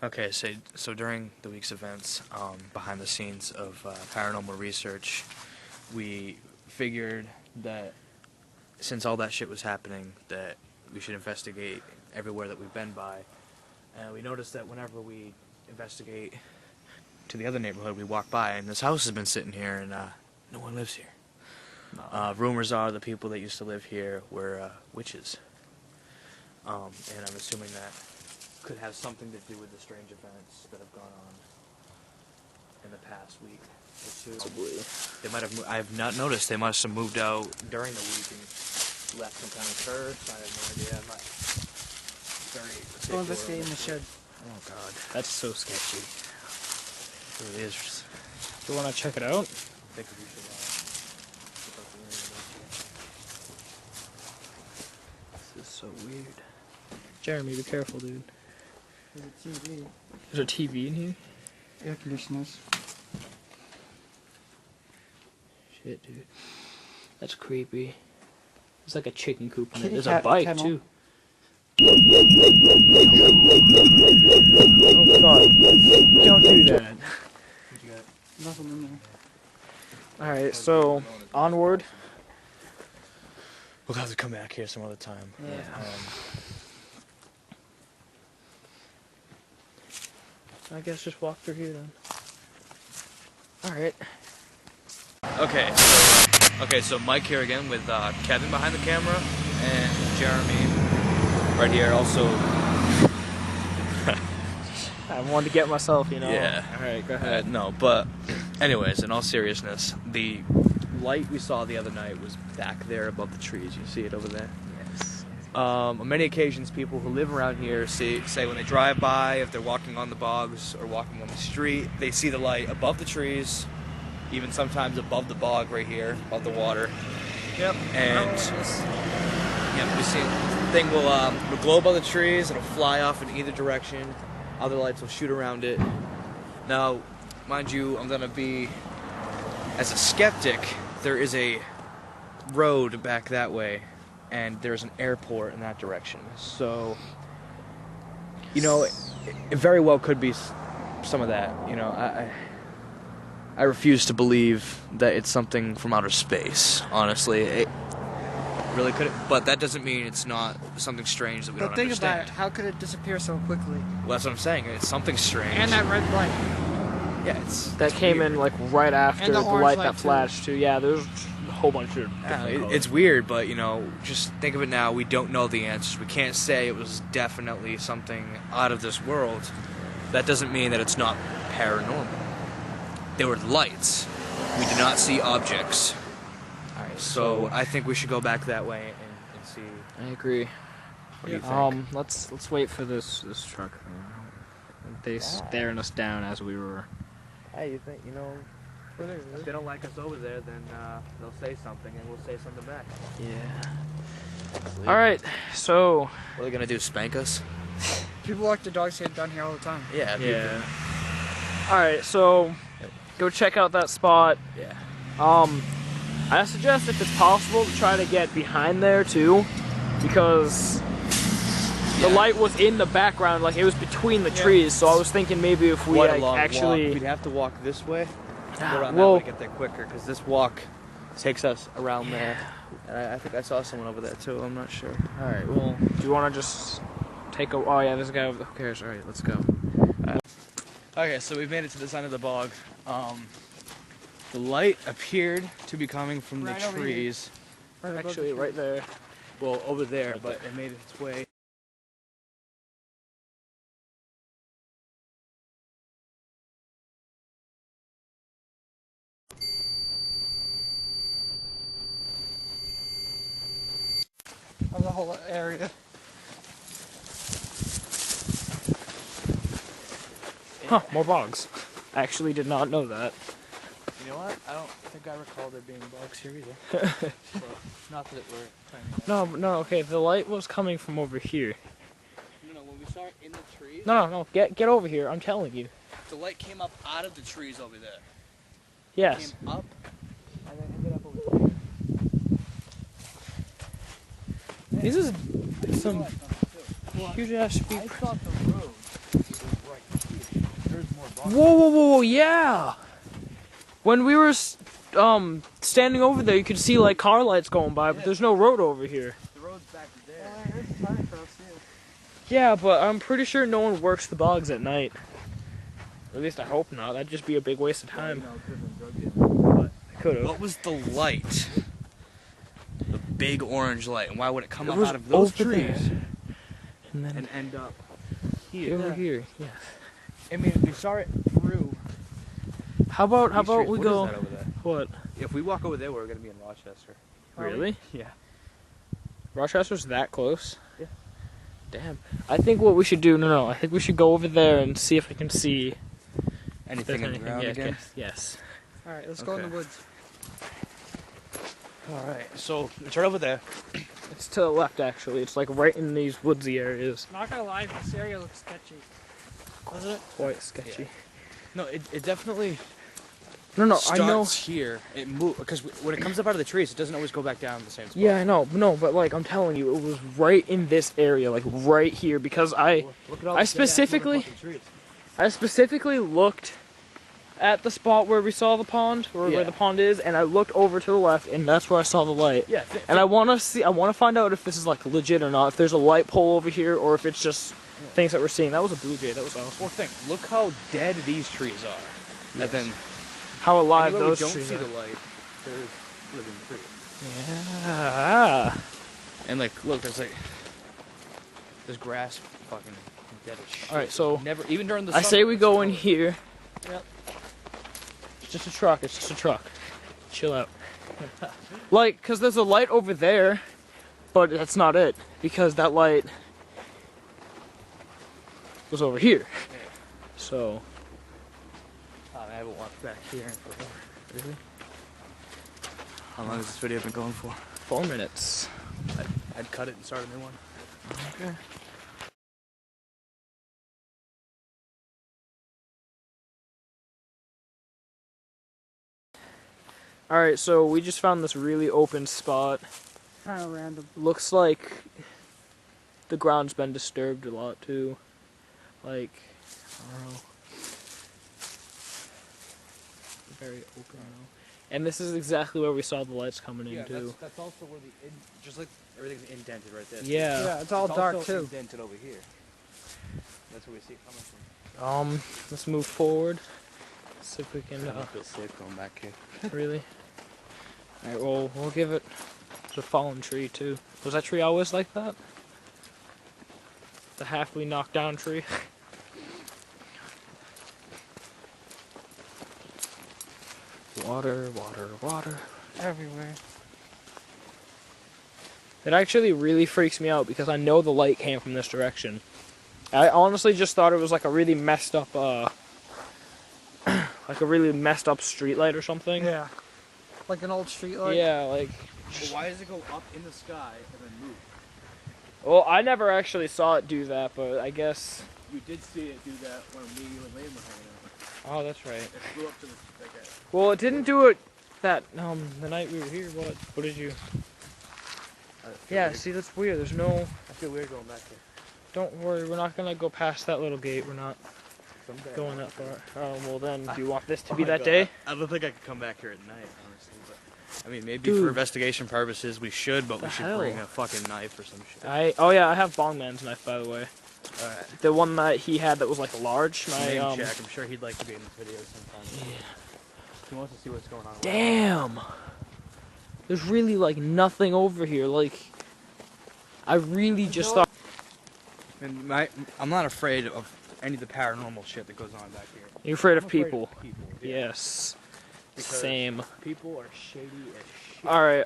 Okay, so during the week's events, behind the scenes of paranormal research, we figured that since all that shit was happening, that we should investigate everywhere that we've been by. And we noticed that whenever we investigate to the other neighborhood, we walk by, and this house has been sitting here, and no one lives here. No. Rumors are the people that used to live here were witches. And I'm assuming that could have something to do with the strange events that have gone on in the past week or two. Probably. They might have. I have not noticed. They must have moved out during the week and left some kind of curse. I have no idea. I'm not very. Let's go investigate in the shed. Oh God, That's so sketchy. it really is. Do you want to check it out? I think we should. Look out the window. This is so weird. Jeremy, be careful, dude. There's a TV. There's a TV in here? Air conditioners. Shit, dude. That's creepy. There's like a chicken coop in there. Kitty There's a cat bike, kennel. too. Oh, God. Don't do that. What you got? Nothing in there. Alright, so, onward. We'll have to come back here some other time. Yeah. I guess just walk through here then. Alright. Okay, so Mike here again with Kevin behind the camera and Jeremy right here also. I wanted to get myself, you know. Yeah. Alright, go ahead. No, but anyways, in all seriousness, the light we saw the other night was back there above the trees. You see it over there? Yes. On many occasions, people who live around here say when they drive by, if they're walking on the bogs or walking on the street, they see the light above the trees, even sometimes above the bog right here, above the water. Yep. And yeah, we see the thing will glow above the trees. It'll fly off in either direction. Other lights will shoot around it. Now, mind you, I'm gonna be as a skeptic. There is a road back that way, and there's an airport in that direction. So, you know, it very well could be some of that. You know, I refuse to believe that it's something from outer space. Honestly, it really could. But that doesn't mean it's not something strange that we don't But think understand. about it. How could it disappear so quickly? Well, that's what I'm saying. It's something strange. And that red light. Yeah, it's That came weird. in like right after And the the orange light light, that too. flashed too. Yeah, there's a whole bunch of Yeah, different colors. it's weird, but you know, just think of it now. We don't know the answers. We can't say it was definitely something out of this world. That doesn't mean that it's not paranormal. There were lights. We did not see objects. Alright, So I think we should go back that way and see. I agree. What do you think? Let's wait for this truck. They staring us down as we were. Hey, you think, you know, if they don't like us over there, then they'll say something and we'll say something back. Yeah. All right. So. What are they gonna do? Spank us? People walk their dogs down here all the time. Yeah. Yeah. All right. So, go check out that spot. Yeah. I suggest if it's possible to try to get behind there too, because the light was in the background, like it was between the trees. So I was thinking maybe if we Quite a like, long actually. walk. We'd have to walk this way. Go around well, that way to get there quicker, because this walk takes us around there. And I think I saw someone over there too. I'm not sure. all right. Well, do you want to just take a? Oh yeah, there's a guy over there. Who cares? All right, let's go. Okay, so we've made it to this end of the bog. The light appeared to be coming from Right the over here. trees. Right above Actually, the right there. Well, over there, but it made its way. of the whole area. Huh, more bogs. I actually did not know that. You know what? I don't think I recall there being bugs here either. So, not that we're planning. No, okay, the light was coming from over here. No, when we saw it in the trees. No, get over here, I'm telling you. The light came up out of the trees over there. Yes. It came up and then ended up over here. This is some huge ass I thought the road was right Whoa, yeah. When we were standing over there, you could see like car lights going by, but there's no road over here. The road's back there. Oh, there's a tire cross too. Yeah, but I'm pretty sure no one works the bogs at night. Or at least I hope not. That'd just be a big waste of time. Could've. What was the light? The big orange light, and why would it come It up was out of those over trees there. And then and end up over here? Yeah. I mean, we saw it through. How about these trees. we What go? is that over there? What? If we walk over there, we're gonna be in Rochester. Really? Yeah. Rochester's that close? Yeah. Damn. I think what we should do. No. I think we should go over there and see if I can see Anything in the ground yeah, again? Yes. All right, let's go in the Okay. woods. All right. So it's right over there. It's to the left, actually. It's like right in these woodsy areas. Not gonna lie, this area looks sketchy. Doesn't it? Quite sketchy. No, it definitely No, starts I know. here. It moves because when it comes up out of the trees, it doesn't always go back down the same spot. Yeah, I know. No, but like I'm telling you, it was right in this area, like right here, because Look at all I the specifically- dead-ass motherfucking trees. I specifically looked at the spot where we saw the pond, or Yeah. where the pond is, and I looked over to the left, and that's where I saw the light. Yeah. And I want to find out if this is like legit or not, if there's a light pole over here, or if it's just things that we're seeing. That was a blue jay. That was awesome. Well, think. Look how dead these trees are. And then How alive anywhere those we don't trees see are. the light, there's living trees. Yeah. And like, look, there's grass fucking dead as shit. All right, so never even during the I summer, say we it's go in color. here. Yep. It's just a truck. It's just a truck. Chill out. Like, cause there's a light over there, but that's not it. Because that light was over here. So. Oh, I haven't walked back here in forever. Really? How long has this video been going for? 4 minutes. I'd cut it and start a new one. Okay. Alright, so we just found this really open spot. Kind of random. Looks like the ground's been disturbed a lot too. Like, I don't know. Very open now. And this is exactly where we saw the lights coming in too. that's also where just like everything's indented right there. Yeah. Yeah, it's all dark too. Indented over here. That's where we see it coming from. Let's move forward. See if we can I don't feel safe going back here. really. Alright, well, we'll give it. It's a fallen tree too. Was that tree always like that? The halfly knocked down tree. Water, water, water. Everywhere. It actually really freaks me out because I know the light came from this direction. I honestly just thought it was like a really messed up, like a really messed up street light or something. Yeah. Like an old street light. Yeah, like. But why does it go up in the sky and then move? Well, I never actually saw it do that, but I guess. You did see it do that when me, you, and Lane were hanging out. Oh, that's right. It flew up to the Well, it didn't do it that the night we were here. What did you? Yeah, see, that's weird. There's no. I feel weird going back there. Don't worry, we're not gonna go past that little gate. We're not Someday. going that far. Oh, well then, do you want this to Oh be my that God. day? I don't think I could come back here at night, honestly. But I mean, maybe Dude. for investigation purposes we should, but The we should hell? bring a fucking knife or some shit. Oh yeah, I have Bongman's knife, by the way. Alright. The one that he had that was like large. Name check. I'm sure he'd like to be in this video sometime. Yeah. He wants to see what's going on. Damn. There's really like nothing over here. Like, I really just thought. And I'm not afraid of any of the paranormal shit that goes on back here. You're afraid I'm of people. people, Yes. Because Same. People are shady as shit. All right.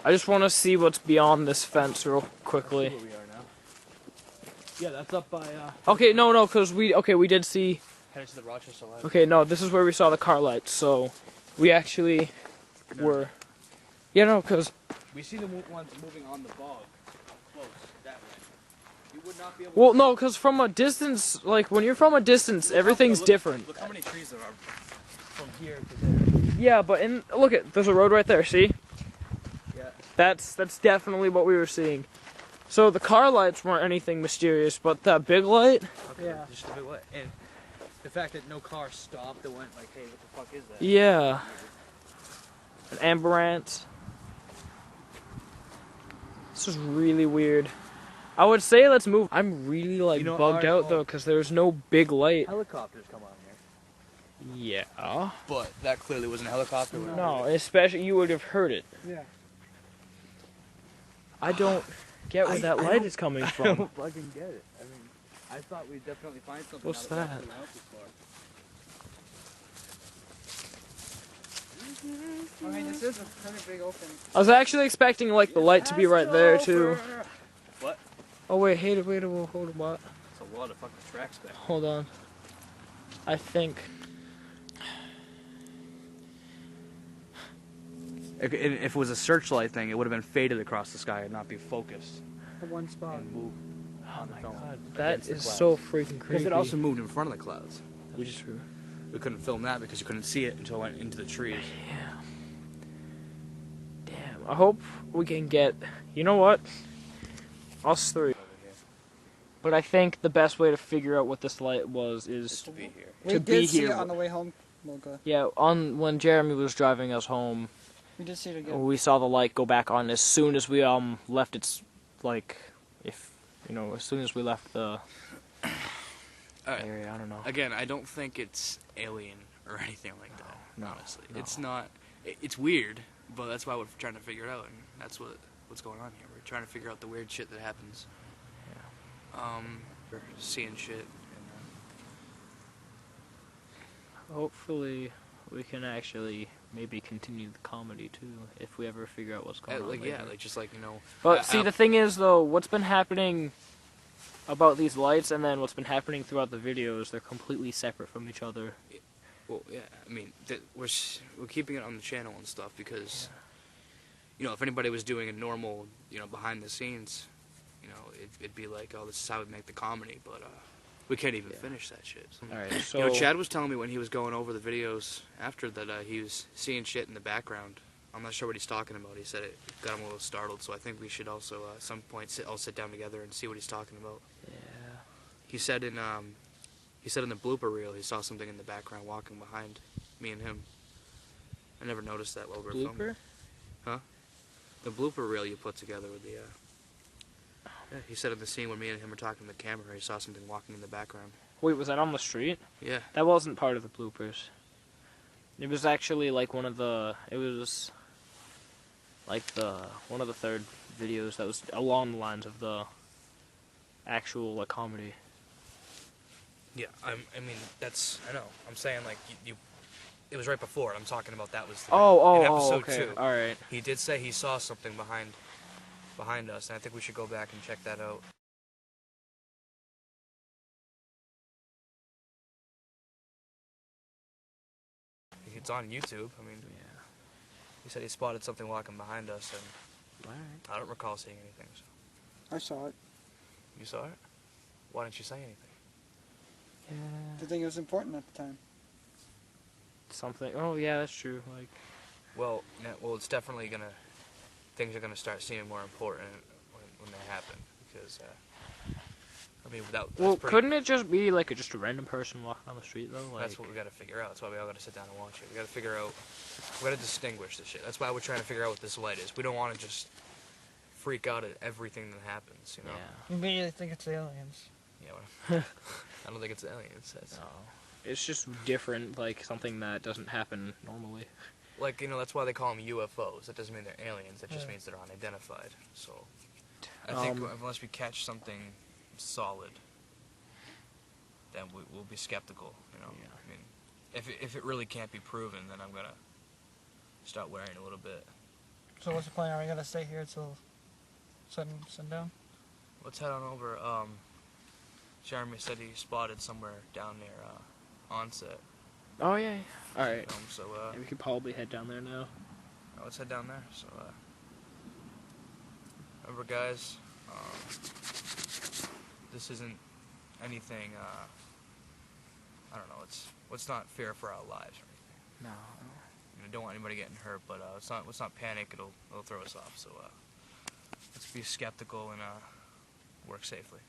I just want to see what's beyond this fence real quickly. Where we are now. Yeah, that's up by. Okay, no, cause we did see. Headed to the Rochester Live. Okay, no, this is where we saw the car lights. So, we actually were. Yeah, no, cause. We see the ones moving on the bog. Close that way. You would not be able. Well, no, cause from a distance, like when you're from a distance, everything's different. Look how many trees there are from here to there. Yeah, but there's a road right there. See? Yeah. That's definitely what we were seeing. So the car lights weren't anything mysterious, but that big light. Okay, Yeah. just a bit wet. And The fact that no car stopped and went like, hey, what the fuck is that? Yeah. An ambulance. This is really weird. I would say let's move. I'm really like bugged out though because there's no big light. Helicopters come on here. Yeah. But that clearly wasn't a helicopter. No, especially you would have heard it. Yeah. I don't get where that light is coming I from. don't fucking get it. I mean, I thought we'd definitely find something. What's out of that? we went out this far. I mean, this is a pretty big open. I was actually expecting like the light to be right there too. What? Oh wait, hold on, what? It's a lot of fucking tracks back. Hold on. I think. If it was a searchlight thing, it would have been faded across the sky and not be focused At one spot. and move. Oh on the my film god, that against the is clouds. so freaking creepy. Because it also moved in front of the clouds. Which is true. We couldn't film that because you couldn't see it until it went into the trees. Yeah. Damn. I hope we can get. You know what? Us three. But I think the best way to figure out what this light was is To be here. We to did be see here. it on the way home, Mocha. Yeah, on when Jeremy was driving us home, We did see it again. we saw the light go back on as soon as we left its as soon as we left the area. I don't know. Again, I don't think it's alien or anything like that. No, honestly, no. it's not. It's weird, but that's why we're trying to figure it out, and that's what's going on here. We're trying to figure out the weird shit that happens. We're seeing shit. Hopefully, we can actually maybe continue the comedy too if we ever figure out what's going on. Like later. just like But see, the thing is though, what's been happening about these lights and then what's been happening throughout the videos, they're completely separate from each other. Well, yeah. I mean, we're keeping it on the channel and stuff because, if anybody was doing a normal, behind the scenes, it'd be like, oh, this is how we make the comedy, but we can't even finish that shit. All right, so Chad was telling me when he was going over the videos after that he was seeing shit in the background. I'm not sure what he's talking about. He said it got him a little startled, so I think we should also at some point all sit down together and see what he's talking about. yeah. He said in the blooper reel he saw something in the background walking behind me and him. I never noticed that while we were filming. Blooper? The blooper reel you put together with the. Yeah, he said in the scene when me and him were talking to the camera, he saw something walking in the background. Wait, was that on the street? Yeah. That wasn't part of the bloopers. It was actually like one of the third videos that was along the lines of the actual comedy. Yeah, I mean that's I know. I'm saying like you it was right before it. I'm talking about that was in episode okay. 2. All right. He did say he saw something behind us, and I think we should go back and check that out. It's on YouTube. I mean, he said he spotted something walking behind us, and Alright. I don't recall seeing anything. So. I saw it. You saw it? Why didn't you say anything? Yeah. I think it was important at the time. Something. Oh yeah, that's true. Like. Well, it's definitely things are gonna start seeming more important when they happen because. I mean, Couldn't it just be like just a random person walking on the street though? Like, that's what we got to figure out. That's why we all got to sit down and watch it. We got to figure out. We got to distinguish this shit. That's why we're trying to figure out what this light is. We don't want to just freak out at everything that happens. Yeah. You immediately think it's aliens. Yeah. Well, I don't think it's aliens. That's, No. It's just different, like something that doesn't happen normally. like that's why they call them UFOs. That doesn't mean they're aliens. That just means they're unidentified. So I think unless we catch something solid, then we'll be skeptical. Yeah. I mean, if it really can't be proven, then I'm gonna start worrying a little bit. So what's the plan? Are we gonna stay here till sundown? Let's head on over. Jeremy said he spotted somewhere down near Onset. Oh yeah. All right. So We could probably head down there now. let's head down there. So remember, guys, this isn't anything. I don't know. Let's not fear for our lives or anything. No. Don't want anybody getting hurt, but let's not panic. It'll throw us off. So let's be skeptical and work safely.